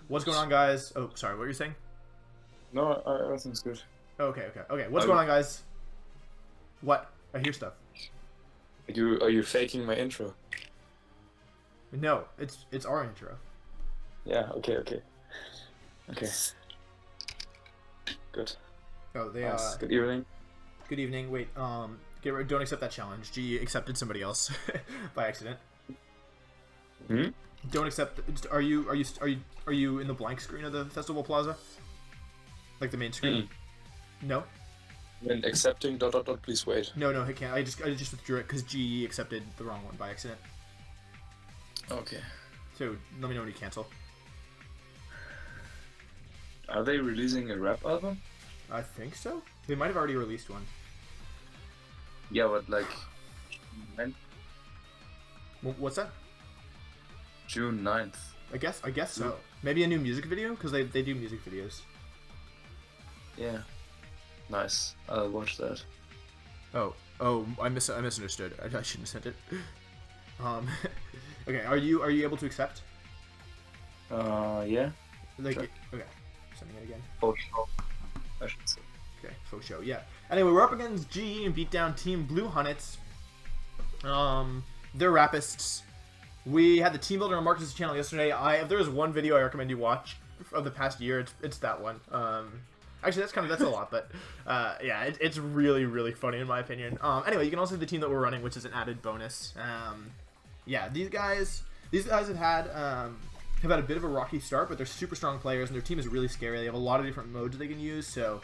What's going on, guys? Oh, sorry, what were you saying? No, everything's good. Okay. What's going on, guys? What? I hear stuff. Are you faking my intro? No, it's our intro. Yeah. Okay. Good. Oh, they Nice. Good evening. Good evening. Wait, don't accept that challenge. G accepted somebody else by accident. Hmm. Don't accept. Are you in the blank screen of the festival plaza? Like the main screen? No. When accepting ... please wait. No, I can't. I just withdrew it because G accepted the wrong one by accident. Okay. So let me know when you cancel. Are they releasing a rap album? I think so. They might have already released one. Yeah, but like What's that? June 9th. I guess so. Maybe a new music video because they do music videos. Yeah. Nice. I'll watch that. Oh, I misunderstood. I shouldn't have sent it. Okay. Are you able to accept? Yeah. Like, sure. Okay. Sending it again. Oh, sure. I should say. Okay, faux show. Yeah. Anyway, we're up against GE and beatdown team Blue Hunnitz. They're rapists. We had the team builder on Marcus's channel yesterday. If there was one video I recommend you watch of the past year, it's that one. Actually, that's a lot, but yeah, it's really funny in my opinion. Anyway, you can also see the team that we're running, which is an added bonus. Yeah, these guys have had a bit of a rocky start, but they're super strong players, and their team is really scary. They have a lot of different modes they can use, so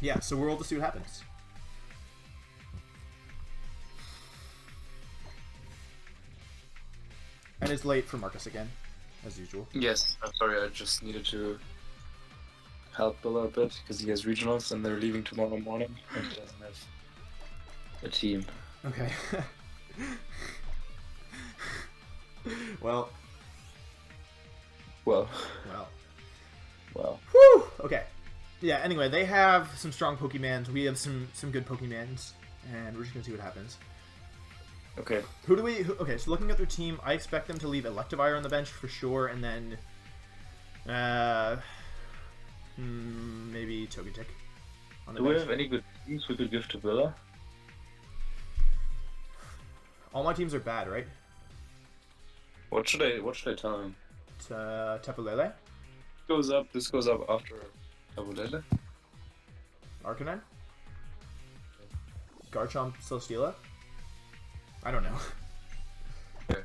yeah, so we're able to see what happens. And it's late for Marcus again, as usual. Yes. I'm sorry. I just needed to help a little bit because he has regionals and they're leaving tomorrow morning and he doesn't have a team. Okay. Well. Whew. Okay. Yeah. Anyway, they have some strong Pokemans. We have some good Pokemans, and we're just gonna see what happens. Okay. Okay. So looking at their team, I expect them to leave Electivire on the bench for sure, and then maybe Togetic on the bench. Do we have any good teams we could give to Villa? All my teams are bad, right? What should I tell him? Tepulele, This goes up after Tabulele. Arcanine, Garchomp, Celesteela. I don't know. Okay.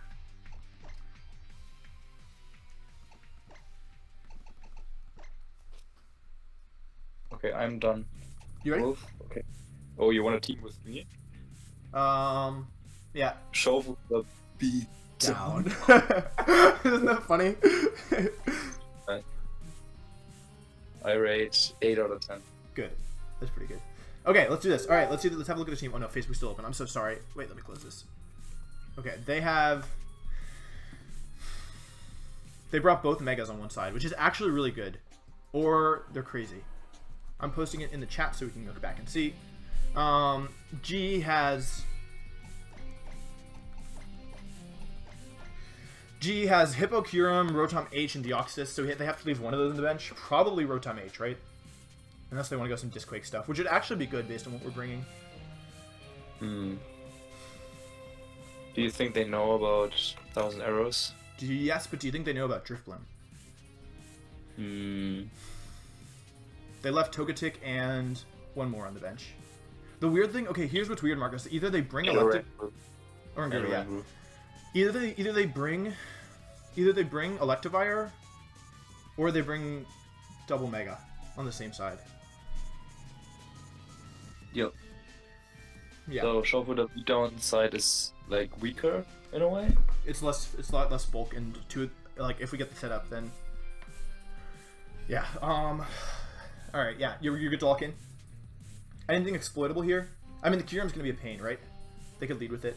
Okay, I'm done. You ready? Wolf? Okay. Oh, you want a team with me? Yeah. Show the beat Down. Isn't that funny? I rate 8 out of 10. Good. That's pretty good. Okay, let's do this. All right, let's have a look at the team. Oh no, Facebook's still open. I'm so sorry. Wait, let me close this. Okay, they brought both Megas on one side, which is actually really good. Or they're crazy. I'm posting it in the chat so we can look back and see. G has Hippocurum, Rotom H, and Deoxys, so they have to leave one of those on the bench. Probably Rotom H, right? Unless they want to go some Disquake stuff, which would actually be good based on what we're bringing. Do you think they know about 1,000 Arrows? Yes, but do you think they know about Drifblim? They left Togetic and one more on the bench. The weird thing, okay, here's what's weird, Marcus. Either they bring Electric, or yeah. Either they bring Electivire, or they bring Double Mega on the same side. Yep. Yeah. So Shofu the beatdown side is like weaker in a way. It's a lot less bulk, and like if we get the setup, then yeah. All right, yeah. You're good to lock in. Anything exploitable here? I mean, the Kyurem's gonna be a pain, right? They could lead with it,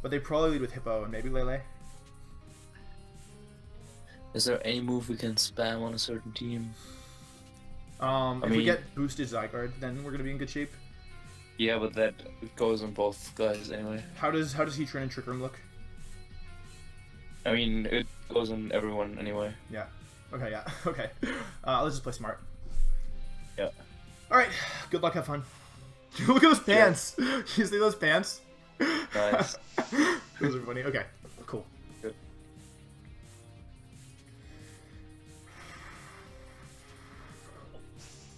but they probably lead with Hippo and maybe Lele. Is there any move we can spam on a certain team? If we get boosted Zygarde, then we're gonna be in good shape. Yeah, but that goes on both guys anyway. How does Heatran and Trick Room look? I mean, it goes on everyone anyway. Yeah. Okay, yeah. Okay. Let's just play smart. Yeah. Alright. Good luck, have fun. Look at those pants! You see those pants? Nice. Those are funny. Okay. Cool. Good.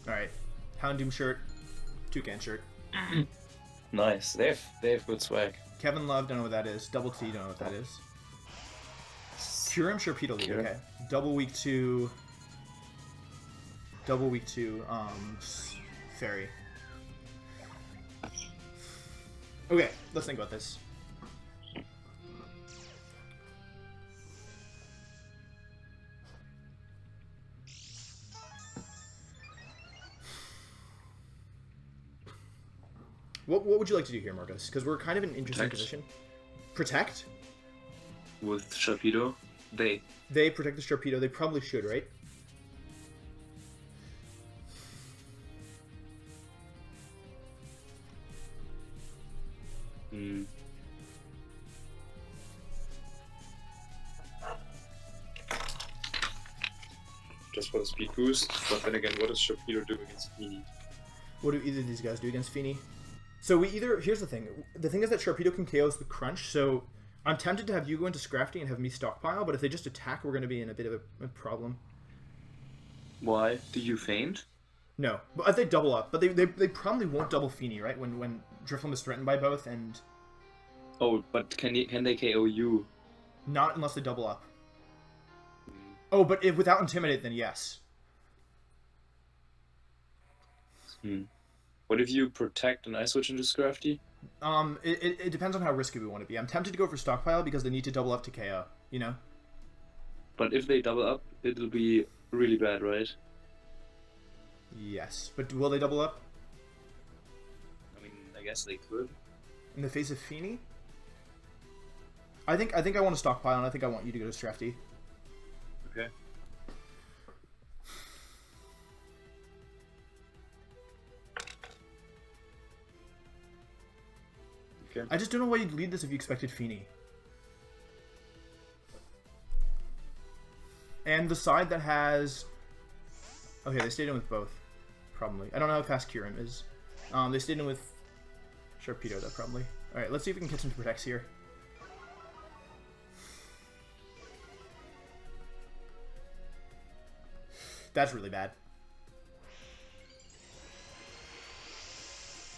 Alright. Houndoom shirt. Toucan shirt. Nice. They have good swag. Kevin Love, don't know what that is. Double T, don't know what that is. Curum Sharpedo League, Curum. okay. Double week 2. Double week 2, Fairy. Okay, let's think about this. What would you like to do here, Marcus? Because we're kind of in an interesting Protect. position. Protect? With Sharpedo, They protect the Sharpedo. They probably should, right? Hmm. Just for the speed boost, but then again, what does Sharpedo do against Meanie? What do either of these guys do against Feeny? So we either... Here's the thing. The thing is that Sharpedo can KO the Crunch, so I'm tempted to have you go into Scrafty and have me stockpile, but if they just attack, we're going to be in a bit of a problem. Why? Do you faint? No. But if they double up. But they probably won't double Feeny, right? When Drifloon is threatened by both, and... Oh, but can they KO you? Not unless they double up. Oh, but if without Intimidate, then yes. Hmm. What if you protect and I switch into Scrafty? It depends on how risky we want to be. I'm tempted to go for Stockpile because they need to double up to KO, you know? But if they double up, it'll be really bad, right? Yes. But will they double up? I mean, I guess they could. In the face of Feeny? I think I want to Stockpile, and I think I want you to go to Scrafty. Okay. Okay. I just don't know why you'd lead this if you expected Feeny. And the side that has... Okay, they stayed in with both. Probably. I don't know how fast Kyurem is. They stayed in with Sharpedo, though, probably. Alright, let's see if we can get some protects here. That's really bad.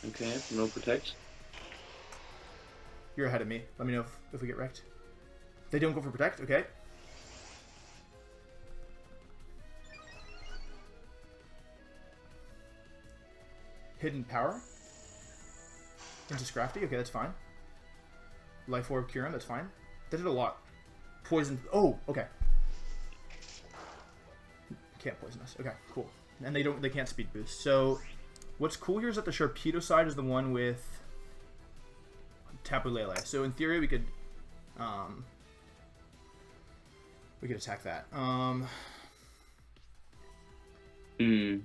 Okay, no protect. You're ahead of me. Let me know if we get wrecked. They don't go for protect? Okay. Hidden power. Into Scrafty? Okay, that's fine. Life Orb Kyurem, that's fine. They did a lot. Poison. Oh, okay. Can't poison us. Okay, cool. And they can't speed boost. So what's cool here is that the Sharpedo side is the one with Tapu Lele. So in theory we could attack that.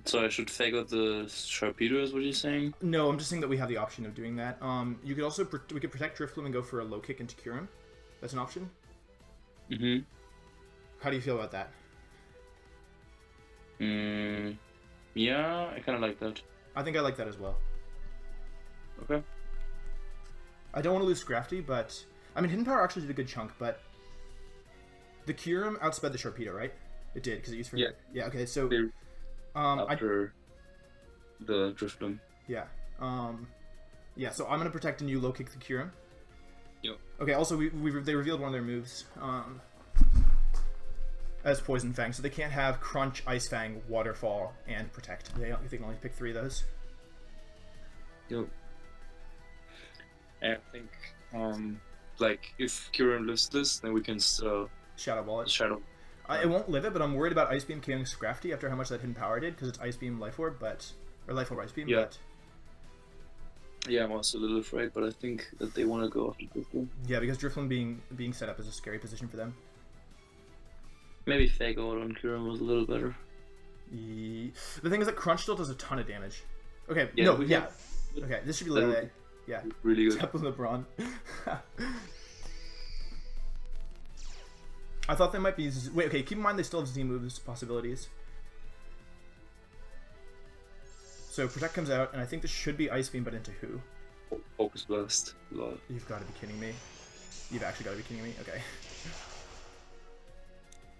So I should fake out the Sharpedo, is what you're saying? No, I'm just saying that we have the option of doing that. You could also we could protect Drifloon and go for a low kick into Kyurem. That's an option. Mm-hmm. How do you feel about that? Yeah, I kind of like that. I think I like that as well. Okay. I don't want to lose Scrafty, but I mean Hidden Power actually did a good chunk, but the Kyurem outsped the Sharpedo, right? It did because it used for yeah. Okay, so after the Drifloon. Yeah. Yeah. So I'm gonna protect and you low kick the Kyurem. Yep. Okay. Also, they revealed one of their moves as Poison Fang, so they can't have Crunch, Ice Fang, Waterfall, and Protect. They can only pick 3 of those. Yep. I think like if Kyurem lives this, then we can Shadow Ball it. Shadow. It won't live it, but I'm worried about Ice Beam KOing Scrafty after how much that Hidden Power did, because it's Ice Beam, Life Orb, or Life Orb, Ice Beam, Yeah. but... Yeah, I'm also a little afraid, but I think that they want to go after Drifloon. Yeah, because Drifloon being set up is a scary position for them. Maybe Fake Out on Kyurem was a little better. The thing is that Crunch still does a ton of damage. Okay, Yeah, no, we yeah. have- Okay, this should be That Lele. would Yeah. Really good. Tapu LeBron. I thought they might be... Wait, okay, keep in mind they still have Z moves possibilities. So Protect comes out, and I think this should be Ice Beam, but into who? Focus Blast. Lol. You've got to be kidding me. You've actually got to be kidding me. Okay.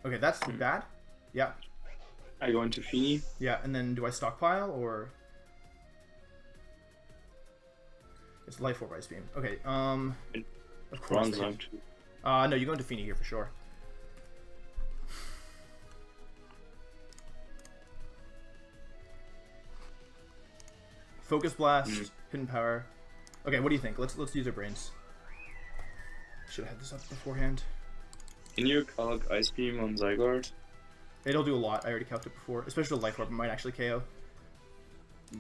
Okay, that's bad. Yeah. I go into Feeny. Yeah, and then do I stockpile, or... It's Life Orb Ice Beam. Okay, of course. No, you go into Feeny here for sure. Focus Blast, Hidden Power. Okay, what do you think? Let's use our brains. Should have had this up beforehand. Can you calc Ice Beam on Zygarde? It'll do a lot. I already calced it before. Especially the Life Orb. It might actually KO.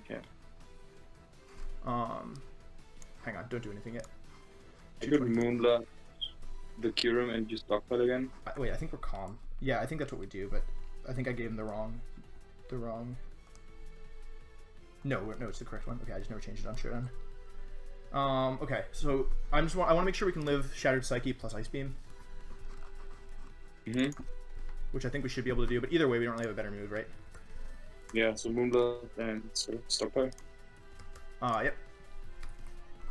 Okay. Hang on. Don't do anything yet. I could Moonblast the Kyurem and use Stockpile again. Wait, I think we're calm. Yeah, I think that's what we do, but I think I gave him the wrong... No, it's the correct one. Okay, I just never changed it on Showdown. Okay, so I want to make sure we can live Shattered Psyche plus Ice Beam. Which I think we should be able to do, but either way, we don't really have a better move, right? Yeah, so Moonblast and Stockpile. Yep.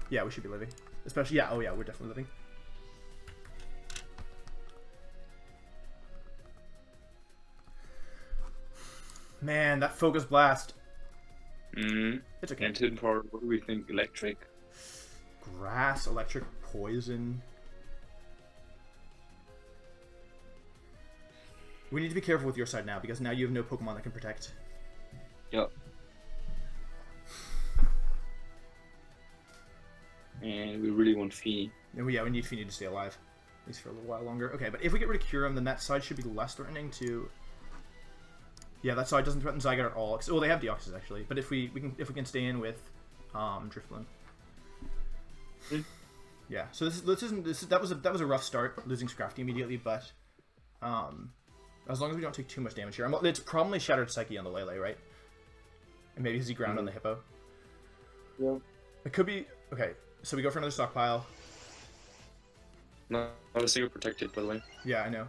Yeah, we should be living. Especially, yeah, oh yeah, we're definitely living. Man, that Focus Blast. It's okay. And Hidden Power, what do we think? Electric? Grass, Electric, Poison. We need to be careful with your side now, because now you have no Pokemon that can protect. Yep. And we really want Feeny. Yeah, we need Feeny to stay alive. At least for a little while longer. Okay, but if we get rid of Kyurem, then that side should be less threatening to... Yeah, that side doesn't threaten Zygarde at all. Oh, they have Deoxys actually. But if we can stay in with Drifloon. Yeah. So that was a rough start, losing Scrafty immediately, but as long as we don't take too much damage here, it's probably Shattered Psyche on the Lele, right? And maybe Z-Ground on the Hippo. Yeah. It could be okay. So we go for another stockpile. Not a single protected, by the way. Yeah, I know.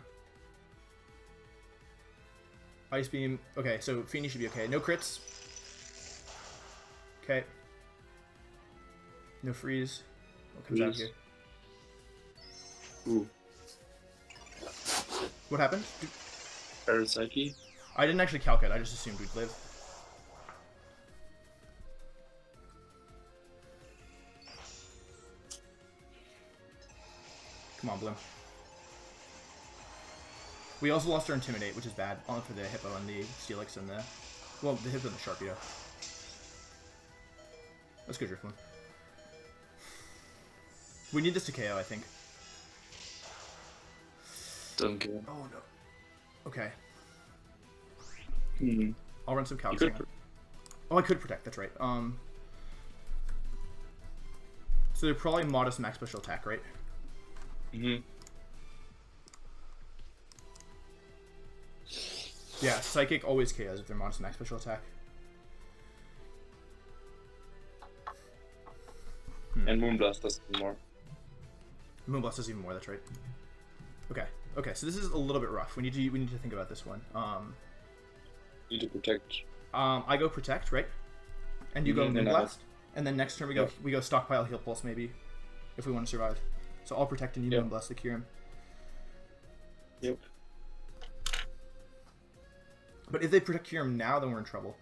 Ice Beam. Okay, so Feeny should be okay. No crits. Okay. No freeze. What comes out here? Ooh. What happened? Shattered Psyche? I didn't actually calc it. I just assumed we'd live. Come on, Bloom. We also lost our Intimidate, which is bad. Only for the Hippo and the Steelix and the... Well, the Hippo and the Sharpedo. Let's go Drifloon. We need this to KO, I think. Doesn't care. Oh, no. Okay. Hmm. I'll run some calcs. I could protect, that's right. So they're probably modest max special attack, right? Yeah, Psychic always KOs if they're modest max special attack. And Moonblast does more. Moonblast does even more, that's right. Okay, so this is a little bit rough. We need to think about this one. Need to protect. I go Protect, right? And you go Moonblast. And then next turn we go Stockpile Heal Pulse maybe. If we want to survive. So I'll Protect and you Moonblast the Kyurem. Yep. But if they protect Kyurem now, then we're in trouble.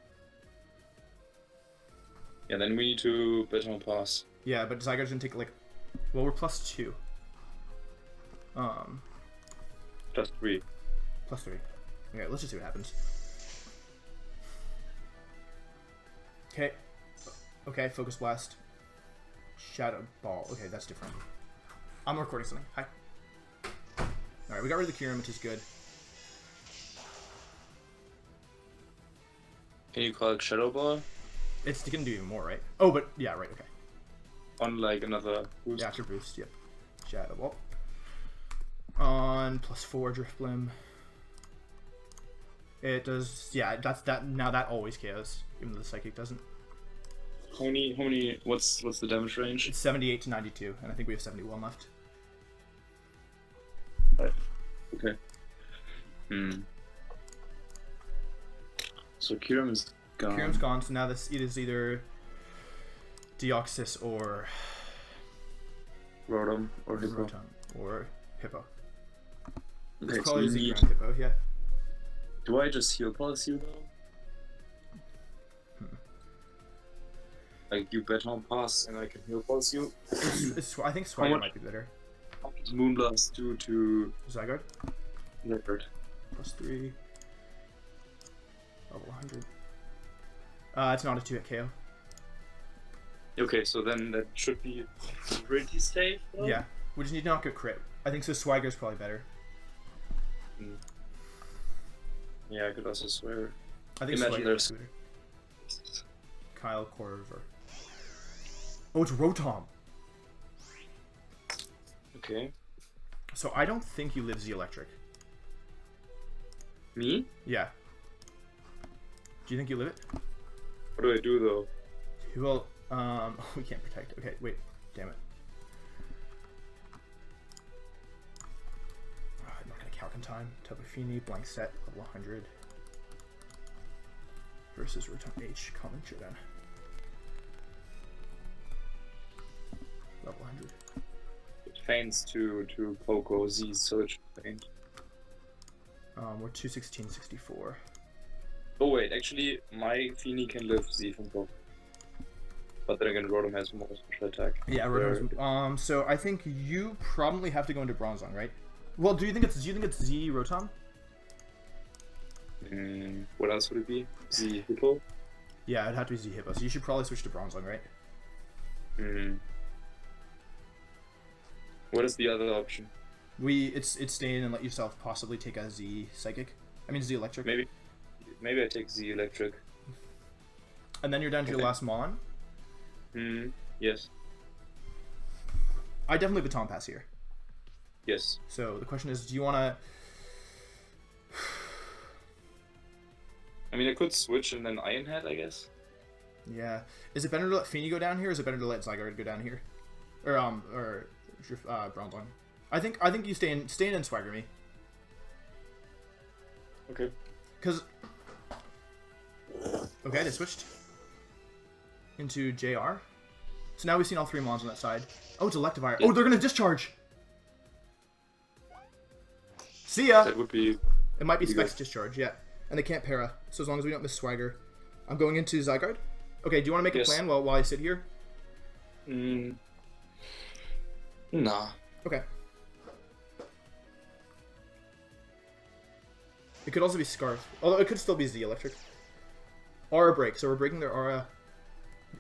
Yeah, then we need to bet on pass. Yeah, but Zygarde's gonna take like... Well, we're +2. +3. +3. Okay, let's just see what happens. Okay. Okay, Focus Blast. Shadow Ball. Okay, that's different. I'm recording something. Hi. Alright, we got rid of the Kyurem, which is good. Can you call it Shadow Ball? It's gonna do even more, right? Oh, but yeah, right, okay. On like another boost? Yeah, after boost, yep. Shadow Ball. On +4 Drifblim. It does, yeah, now that always KOs, even though the Psychic doesn't. How many, what's the damage range? It's 78 to 92, and I think we have 71 left. Right. Okay. Hmm. So Kiram is gone. Kiram's gone, so now this is either Deoxys or Rotom or Hippo. Rotom or Hippo. Okay, It's so probably we need... Zygarde Hippo, yeah. Do I just heal pulse you though? Like you Baton Pass and I can heal pulse you? I think Swagger might be better. How much Moonblast do to Zygarde? Leopard? +3. Level 100. It's not a 2-hit KO. Okay, so then that should be pretty safe though? Yeah. We just need to not go crit. I think so Swagger's probably better. Mm. Yeah, I could also swear. I think Imagine Swagger's there's... better. Kyle Corver. Oh, it's Rotom. Okay. So I don't think you live Z Electric. Me? Yeah. Do you think you live it? What do I do though? Well, we can't protect. Okay, wait. Damn it. Oh, I'm not gonna calc in time. Tapu Fini, blank set, level 100. Versus Rotom H, common Showdown. Level 100. It feigns to Poco Z, so it should feint. We're 216-64. Oh wait, actually my Fini can live Z from Poco. But then again, Rotom has more special attack. Yeah, Rotom's, so I think you probably have to go into Bronzong, right? Well, do you think it's Z Rotom? What else would it be? Z Hippo? Yeah, it'd have to be Z Hippo. So you should probably switch to Bronzong, right? What is the other option? It's stay in and let yourself possibly take a Z Psychic. I mean Z Electric. Maybe I take Z Electric. And then you're down to your last Mon. Yes. I definitely Baton Pass here. Yes. So the question is, do you want to... I mean, I could switch and then Iron Head, I guess. Yeah. Is it better to let Fini go down here, or is it better to let Zygarde go down here? Or Bronzong. I think you stay in and Swagger me. Okay. Because... Okay, they switched. Into JR. So now we've seen all three Mons on that side. Oh, it's Electivire. Yeah. Oh, they're going to discharge! See ya! That would be... It might be Specs Discharge, yeah. And they can't para, so as long as we don't miss Swagger. I'm going into Zygarde. Okay, do you want to make a plan while I sit here? Nah. Okay. It could also be Scarf. Although it could still be Z Electric. Aura Break, so we're breaking their Aura.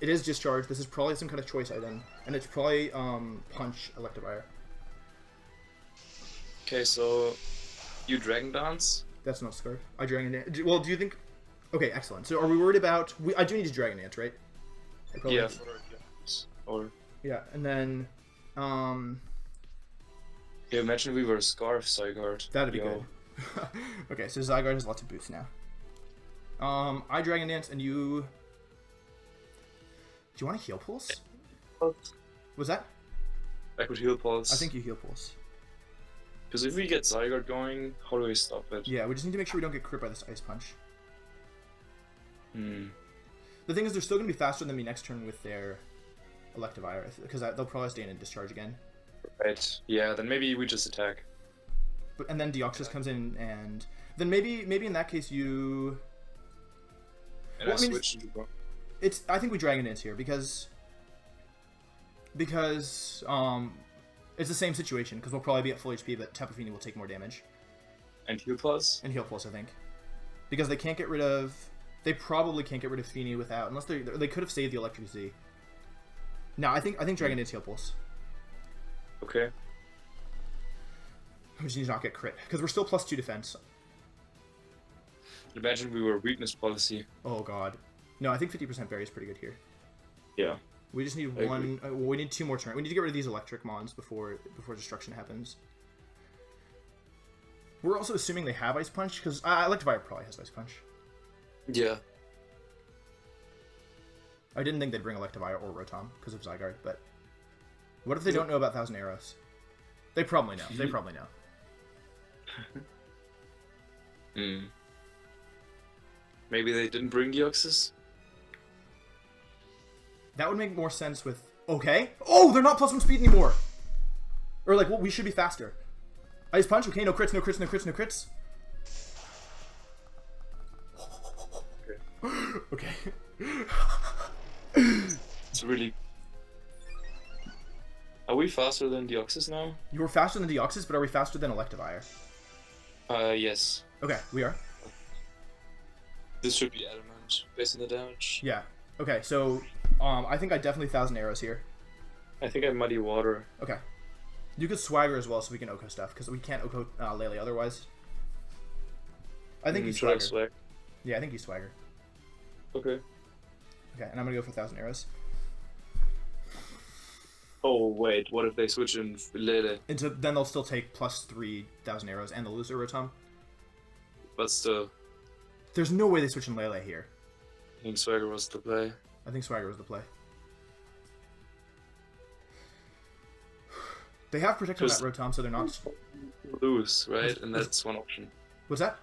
It is Discharge. This is probably some kind of choice item. And it's probably Punch Electivire. Okay, so... You Dragon Dance? That's not Scarf. I Dragon Dance. Well, do you think... Okay, excellent. So are we worried about... I do need to Dragon Dance, right? Yeah. Or... Yeah, and then... Yeah, imagine we were Scarf Zygarde. That'd be good. Okay, so Zygarde has lots of boosts now. I Dragon Dance and you... Do you want to Heal Pulse? Was that? I could Heal Pulse. I think you Heal Pulse. Because if we get Zygarde going, how do we stop it? Yeah, we just need to make sure we don't get crit by this Ice Punch. Hmm. The thing is, they're still going to be faster than me next turn with their Electivire, because they'll probably stay in and discharge again. Right. Yeah, then maybe we just attack. And then Deoxys comes in, and then maybe in that case you... And I switch into Bronzong. I think we Dragon Dance here, because it's the same situation, because we'll probably be at full HP, but Tapu Fini will take more damage. And Heal Pulse? And Heal Pulse, I think. Because they can't get rid of... They probably can't get rid of Fini without... Unless they could have saved the Electric Z. No, I think Dragon Dance Heal Pulse. Okay. We just need to not get crit, because we're still +2 defense. Imagine we were Weakness Policy. Oh god. No, I think 50% berry is pretty good here. Yeah. We just need one... we need 2 more turns. We need to get rid of these electric mons before destruction happens. We're also assuming they have Ice Punch, because Electivire probably has Ice Punch. Yeah. I didn't think they'd bring Electivire or Rotom because of Zygarde, but... What if they don't know about Thousand Arrows? They probably know. They probably know. Hmm. Maybe they didn't bring Deoxys? That would make more sense with... Okay. Oh, they're not +1 speed anymore. Or like, well, we should be faster. Ice Punch. Okay, no crits, no crits, no crits, no crits. Okay. It's really... Are we faster than Deoxys now? You were faster than Deoxys, but are we faster than Electivire? Yes. Okay, we are. This should be adamant, based on the damage. Yeah. Okay, so I think I definitely 1,000 arrows here. I think I Muddy Water. Okay. You could Swagger as well, so we can Oko stuff, because we can't Oko Lele otherwise. I think you Swagger. Swag? Yeah, I think you Swagger. Okay. Okay, and I'm gonna go for 1,000 arrows. Oh wait, what if they switch in Lele? Then they'll still take plus 3,000 arrows, and they'll lose their Rotom. But still, There's no way they switch in Lele here. I think Swagger was the play. I think Swagger was the play. They have Protect on that Rotom, so they're not... Lose, right? And that's one option. What's that?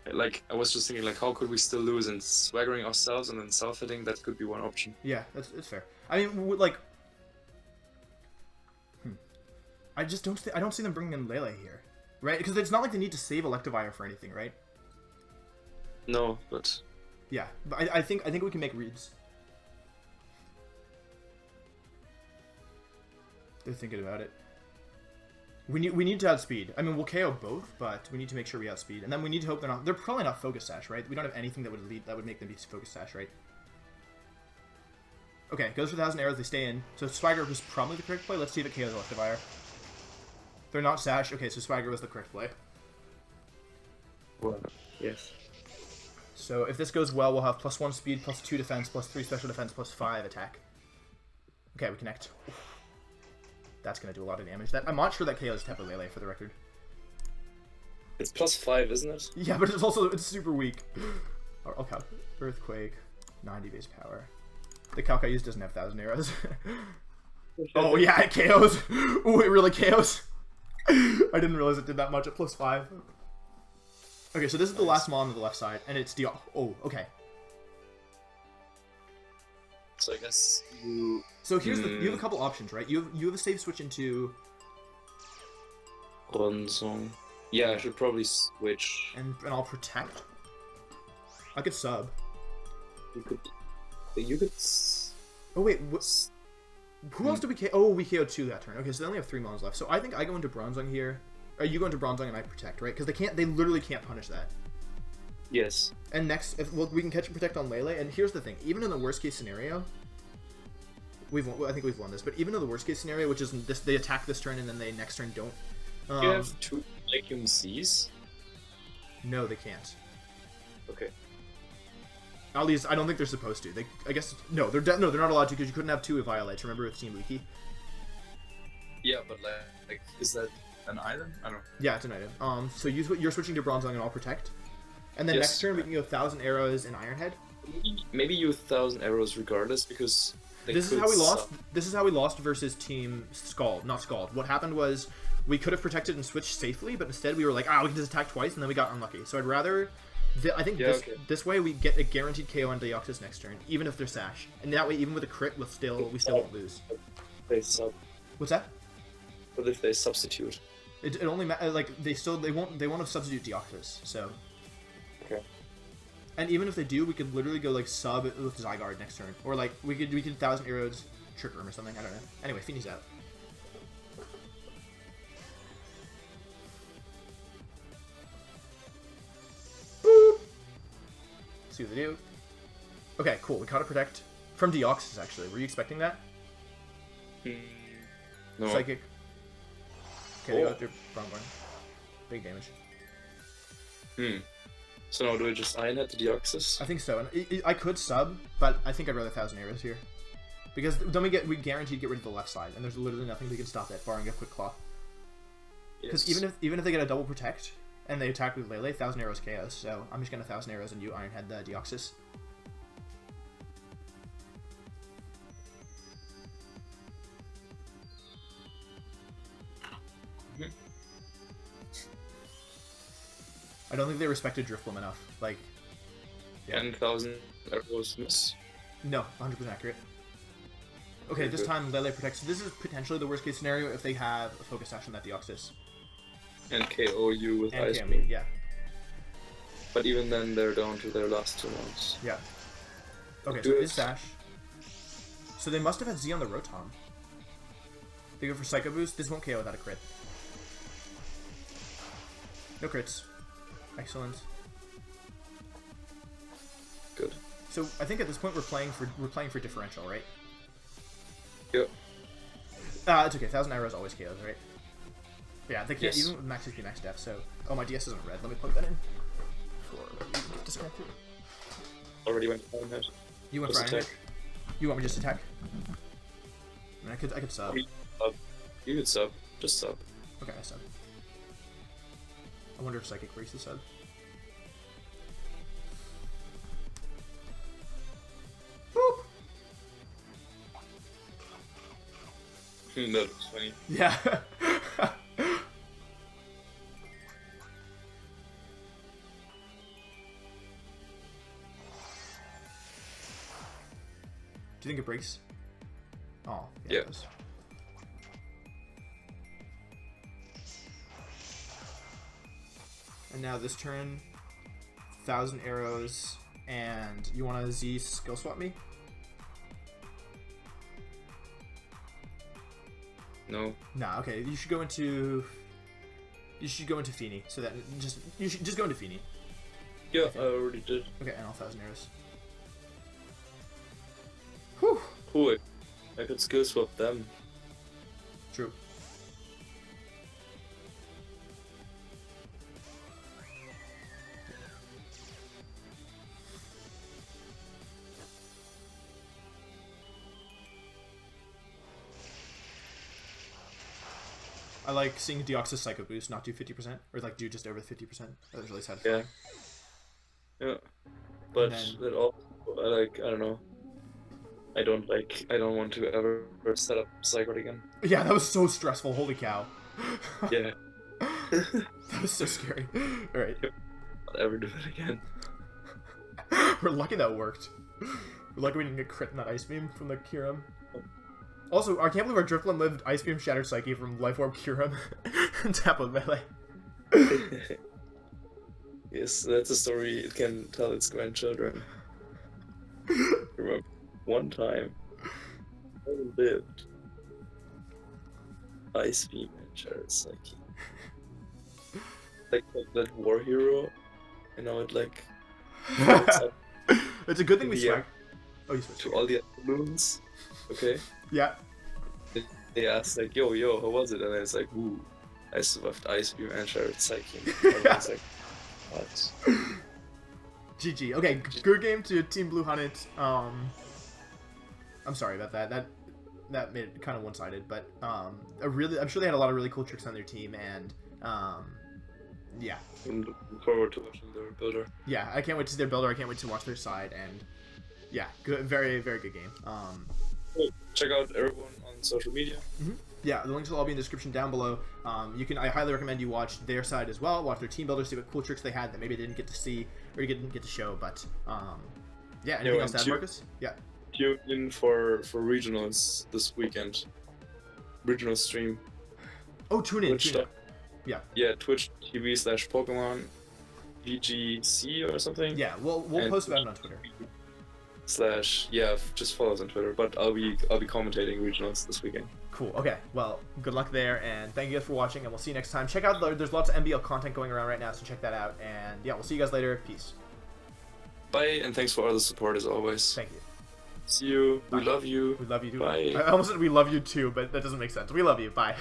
Like, I was just thinking, like, how could we still lose? And swaggering ourselves and then self-hitting, that could be one option. Yeah, it's fair. I mean, like... I just don't... I don't see them bringing in Lele here. Right? Because it's not like they need to save Electivire for anything, right? No, but... Yeah, but I think we can make reads. They're thinking about it. We need to outspeed. I mean, we'll KO both, but we need to make sure we outspeed. And then we need to hope they're not... They're probably not Focus Sash, right? We don't have anything that would make them be Focus Sash, right? Okay, goes for 1,000 arrows. They stay in. So Swagger was probably the correct play. Let's see if it KOs Electivire. They're not Sash. Okay, so Swagger was the correct play. Well, yes. So if this goes well, we'll have +1 speed, +2 defense, +3 special defense, +5 attack. Okay, we connect. That's going to do a lot of damage. I'm not sure that KOs Tapu Lele, for the record. It's +5, isn't it? Yeah, but it's super weak. Okay. Earthquake, 90 base power. The calc I used doesn't have 1,000 arrows. Oh yeah, it KOs. Ooh, it really KOs. I didn't realize it did that much at +5. Okay, so this is the last mon on the left side, and it's Oh, okay. So I guess you... So here's you have a couple options, right? You have a save switch into... Bronzong. Yeah, I should probably switch. And I'll protect. I could sub. You could... Oh wait, what... Who else did we KO? Oh, we KO'd 2 that turn. Okay, so they only have 3 mons left. So I think I go into Bronzong here. Or you go into Bronzong and I protect, right? Because they literally can't punish that. Yes. And next, we can catch and protect on Lele. And here's the thing: even in the worst case scenario, I think we've won this. But even in the worst case scenario, which is this, they attack this turn and then they next turn don't. You have 2 Legume Seas? No, they can't. Okay. At least I don't think they're supposed to. I guess no, they're not allowed to because you couldn't have 2 Violates. Remember with Team Wiki? Yeah, but like, is that an item? I don't know. Yeah, it's an item. So you're switching to Bronzong and I'll protect. And then Yes. next turn we can go 1,000 arrows in Iron Head. Maybe you 1,000 arrows regardless because This is how we lost. This is how we lost versus Team Scald, not Scald. What happened was we could have protected and switched safely, but instead we were like, we can just attack twice, and then we got unlucky. So I'd rather. I think this way we get a guaranteed KO on Deoxys next turn, even if they're Sash, and that way even with a crit, we still won't lose. They sub. What's that? What if they substitute? It only like they won't have substitute Deoxys. So. Okay. And even if they do, we could literally go like sub with Zygarde next turn, or like we could 1,000 arrows Trick Room or something. I don't know. Anyway, Feeney's out. Boop. See what they do. Okay, cool. We caught a protect from Deoxys. Actually, were you expecting that? No. Psychic. Okay, they got their Bronzong. Big damage. So now do we just Iron Head the Deoxys? I think so. And I could sub, but I think I'd rather 1,000 arrows here. Because then we guaranteed get rid of the left side, and there's literally nothing we can stop that, barring a quick claw. Because even if they get a double protect and they attack with Lele, 1,000 arrows KOs. So I'm just gonna 1,000 arrows and you Iron Head the Deoxys. I don't think they respected Drifblim enough. Like, yeah. 10,000 arrows miss. No, 100% accurate. Okay, this time Lele protects. This is potentially the worst case scenario if they have a focus sash on that Deoxys. And KO you with And Ice KO Beam. me, yeah. But even then, they're down to their last 2 rounds. Yeah. Okay, so his sash. So they must have had Z on the Rotom. They go for Psycho Boost. This won't KO without a crit. No crits. Excellent. Good. So I think at this point we're playing for differential, right? Yep. It's okay. 1,000 arrows always KOs, right? Yeah, they can't even with max HP, max def. So, oh, my DS isn't red. Let me plug that in. For disconnected. Already went for Iron. You went for Iron. You want me just attack? I mean, I could sub. You could sub. Just sub. Okay, I sub. I wonder if Psychic breaks the sub. Boop! That looks funny. Yeah. Do you think it breaks? Oh, yeah. It does. And now this turn, 1,000 arrows, and you want to Z skill swap me? No. Nah, okay. You should go into Feeny, so that you should just go into Feeny. Yeah, I already did. Okay, and all 1,000 arrows. Whew. Cool. I could skill swap them. True. I like seeing Deoxys Psycho Boost not do 50%, or like do just over 50%. That was really satisfying. Yeah. But that all, I don't know. I don't want to ever set up Zygarde again. Yeah, that was so stressful. Holy cow. Yeah. That was so scary. Alright. I'll ever do it again. We're lucky that worked. We're lucky we didn't get crit in that Ice Beam from the Kyurem. Also, I can't believe our Drifblim lived Ice Beam Shattered Psyche from Life Orb Kyurem and Tapu Melee. Yes, that's a story it can tell its grandchildren. Remember, one time, I lived Ice Beam and Shattered Psyche. Like that war hero, and I would like. It's a good thing we swag. Oh, you switched. To all the other moons, okay? Yeah. They asked like, yo, how was it? And I was like, ooh, I swapped Ice Beam and Shattered Psyche. And I was like, what? GG. Okay, good game to Team Blue Hunnitz. I'm sorry about that. That made it kind of one-sided, but I'm sure they had a lot of really cool tricks on their team, and yeah. I'm looking forward to watching their builder. Yeah, I can't wait to see their builder. I can't wait to watch their side, and yeah, good, very, very good game. Check out everyone on social media. Yeah, the links will all be in the description down below. I highly recommend you watch their side as well. Watch their team builder, see what cool tricks they had that maybe they didn't get to see or you didn't get to show. But yeah, anything else to add, Marcus? Yeah. Tune in for regionals this weekend. Regional stream. Oh, tune in. Yeah. Yeah, Twitch TV/Pokemon VGC or something. Yeah, we'll post about it on Twitter. Just follow us on Twitter. But I'll be commentating regionals this weekend. Cool. Okay. Well, good luck there, and thank you guys for watching, and we'll see you next time. Check out there's lots of MBL content going around right now, so check that out. And yeah, we'll see you guys later. Peace. Bye, and thanks for all the support as always. Thank you. See you. Bye. We love you. We love you too. Bye. I almost said we love you too, but that doesn't make sense. We love you. Bye.